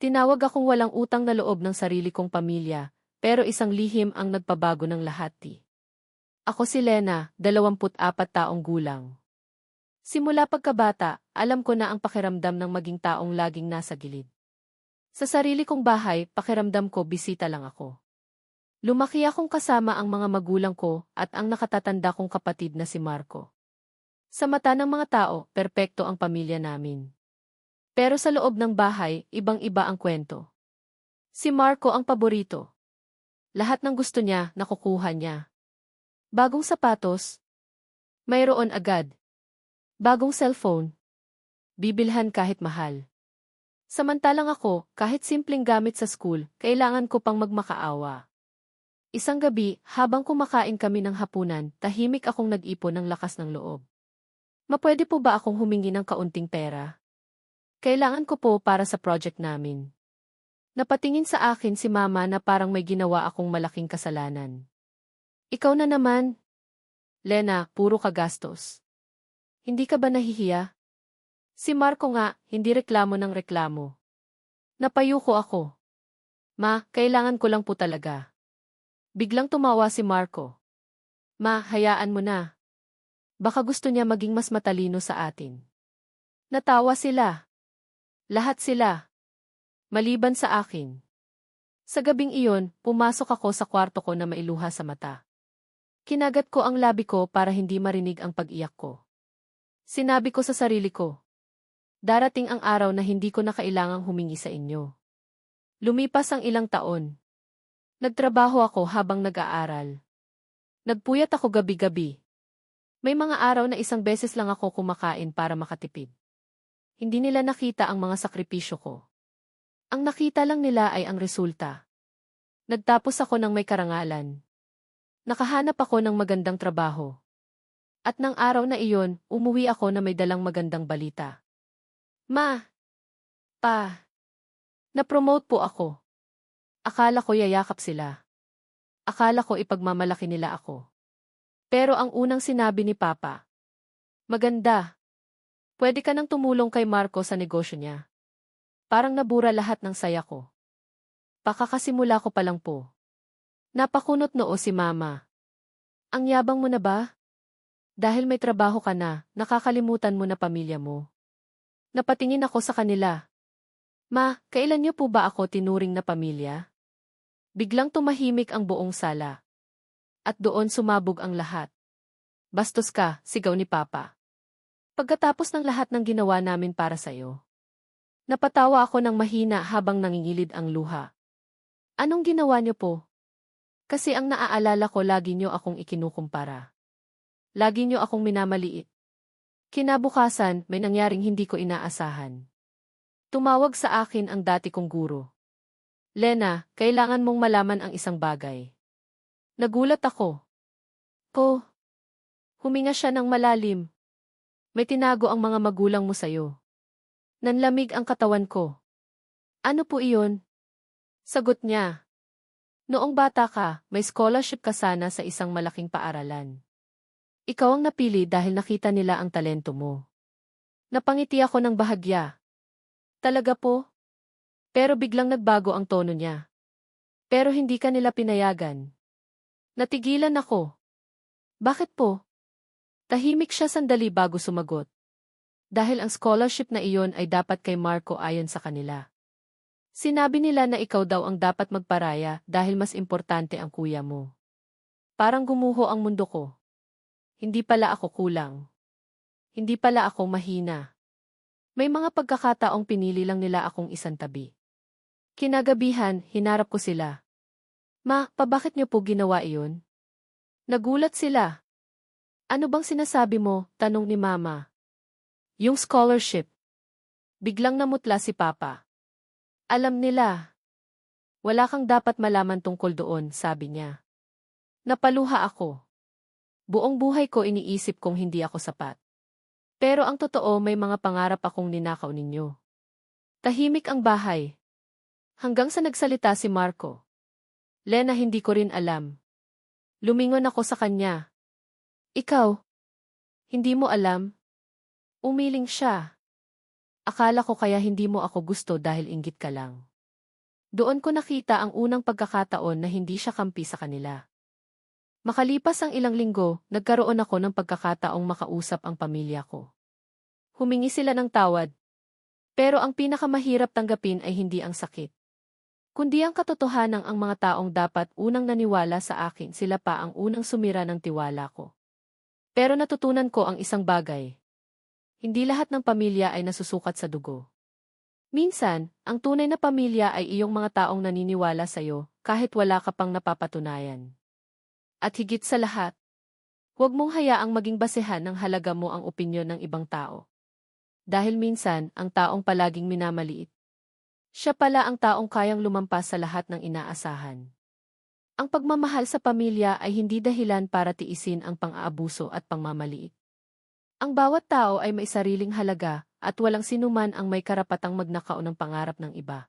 Tinawag akong walang utang na loob ng sarili kong pamilya, pero isang lihim ang nagpabago ng lahat. Ako si Lena, 24 taong gulang. Simula pagkabata, alam ko na ang pakiramdam ng maging taong laging nasa gilid. Sa sarili kong bahay, pakiramdam ko bisita lang ako. Lumaki akong kasama ang mga magulang ko at ang nakatatanda kong kapatid na si Marco. Sa mata ng mga tao, perpekto ang pamilya namin. Pero sa loob ng bahay, ibang-iba ang kwento. Si Marco ang paborito. Lahat ng gusto niya, nakukuha niya. Bagong sapatos, mayroon agad. Bagong cellphone, bibilhan kahit mahal. Samantalang ako, kahit simpleng gamit sa school, kailangan ko pang magmakaawa. Isang gabi, habang kumakain kami ng hapunan, tahimik akong nag-ipon ng lakas ng loob. Mapwede po ba akong humingi ng kaunting pera? Kailangan ko po para sa project namin. Napatingin sa akin si Mama na parang may ginawa akong malaking kasalanan. Ikaw na naman. Lena, puro ka gastos. Hindi ka ba nahihiya? Si Marco nga, hindi reklamo ng reklamo. Napayuko ako. Ma, kailangan ko lang po talaga. Biglang tumawa si Marco. Ma, hayaan mo na. Baka gusto niya maging mas matalino sa atin. Natawa sila. Lahat sila. Maliban sa akin. Sa gabing iyon, pumasok ako sa kwarto ko na mailuha sa mata. Kinagat ko ang labi ko para hindi marinig ang pag-iyak ko. Sinabi ko sa sarili ko, darating ang araw na hindi ko na kailangang humingi sa inyo. Lumipas ang ilang taon. Nagtrabaho ako habang nag-aaral. Nagpuyat ako gabi-gabi. May mga araw na isang beses lang ako kumakain para makatipid. Hindi nila nakita ang mga sakripisyo ko. Ang nakita lang nila ay ang resulta. Nagtapos ako ng may karangalan. Nakahanap ako ng magandang trabaho. At nang araw na iyon, umuwi ako na may dalang magandang balita. Ma! Pa! Na-promote po ako. Akala ko yayakap sila. Akala ko ipagmamalaki nila ako. Pero ang unang sinabi ni Papa, maganda. Pwede ka nang tumulong kay Marco sa negosyo niya. Parang nabura lahat ng saya ko. Pakakasimula ko pa lang po. Napakunot noo si Mama. Ang yabang mo na ba? Dahil may trabaho ka na, nakakalimutan mo na pamilya mo. Napatingin ako sa kanila. Ma, kailan niyo po ba ako tinuring na pamilya? Biglang tumahimik ang buong sala. At doon sumabog ang lahat. Bastos ka, sigaw ni Papa. Pagkatapos ng lahat ng ginawa namin para sa'yo. Napatawa ako ng mahina habang nangingilid ang luha. Anong ginawa niyo po? Kasi ang naaalala ko lagi niyo akong ikinukumpara. Lagi niyo akong minamaliit. Kinabukasan, may nangyaring hindi ko inaasahan. Tumawag sa akin ang dati kong guro. Lena, kailangan mong malaman ang isang bagay. Nagulat ako. Po. Huminga siya ng malalim. May tinago ang mga magulang mo sa'yo. Nanlamig ang katawan ko. Ano po iyon? Sagot niya. Noong bata ka, may scholarship ka sana sa isang malaking paaralan. Ikaw ang napili dahil nakita nila ang talento mo. Napangiti ako ng bahagya. Talaga po? Pero biglang nagbago ang tono niya. Pero hindi ka nila pinayagan. Natigilan ako. Bakit po? Tahimik siya sandali bago sumagot. Dahil ang scholarship na iyon ay dapat kay Marco ayon sa kanila. Sinabi nila na ikaw daw ang dapat magparaya dahil mas importante ang kuya mo. Parang gumuho ang mundo ko. Hindi pala ako kulang. Hindi pala ako mahina. May mga pagkakataong pinili lang nila akong isantabi. Kinagabihan, hinarap ko sila. Ma, bakit niyo po ginawa iyon? Nagulat sila. Ano bang sinasabi mo? Tanong ni Mama. Yung scholarship. Biglang namutla si Papa. Alam nila. Wala kang dapat malaman tungkol doon, sabi niya. Napaluha ako. Buong buhay ko iniisip kong hindi ako sapat. Pero ang totoo may mga pangarap akong ninakaw ninyo. Tahimik ang bahay. Hanggang sa nagsalita si Marco. Lena, hindi ko rin alam. Lumingon ako sa kanya. Ikaw? Hindi mo alam? Umiling siya. Akala ko kaya hindi mo ako gusto dahil inggit ka lang. Doon ko nakita ang unang pagkakataon na hindi siya kampi sa kanila. Makalipas ang ilang linggo, nagkaroon ako ng pagkakataong makausap ang pamilya ko. Humingi sila ng tawad. Pero ang pinakamahirap tanggapin ay hindi ang sakit, kundi ang katotohanang ang mga taong dapat unang naniwala sa akin sila pa ang unang sumira ng tiwala ko. Pero natutunan ko ang isang bagay. Hindi lahat ng pamilya ay nasusukat sa dugo. Minsan, ang tunay na pamilya ay iyong mga taong naniniwala sa'yo kahit wala ka pang napapatunayan. At higit sa lahat, huwag mong hayaang maging basehan ng halaga mo ang opinyon ng ibang tao. Dahil minsan, ang taong palaging minamaliit, siya pala ang taong kayang lumampas sa lahat ng inaasahan. Ang pagmamahal sa pamilya ay hindi dahilan para tiisin ang pang-aabuso at pangmamaliit. Ang bawat tao ay may sariling halaga at walang sinuman ang may karapatang magnakaw ng pangarap ng iba.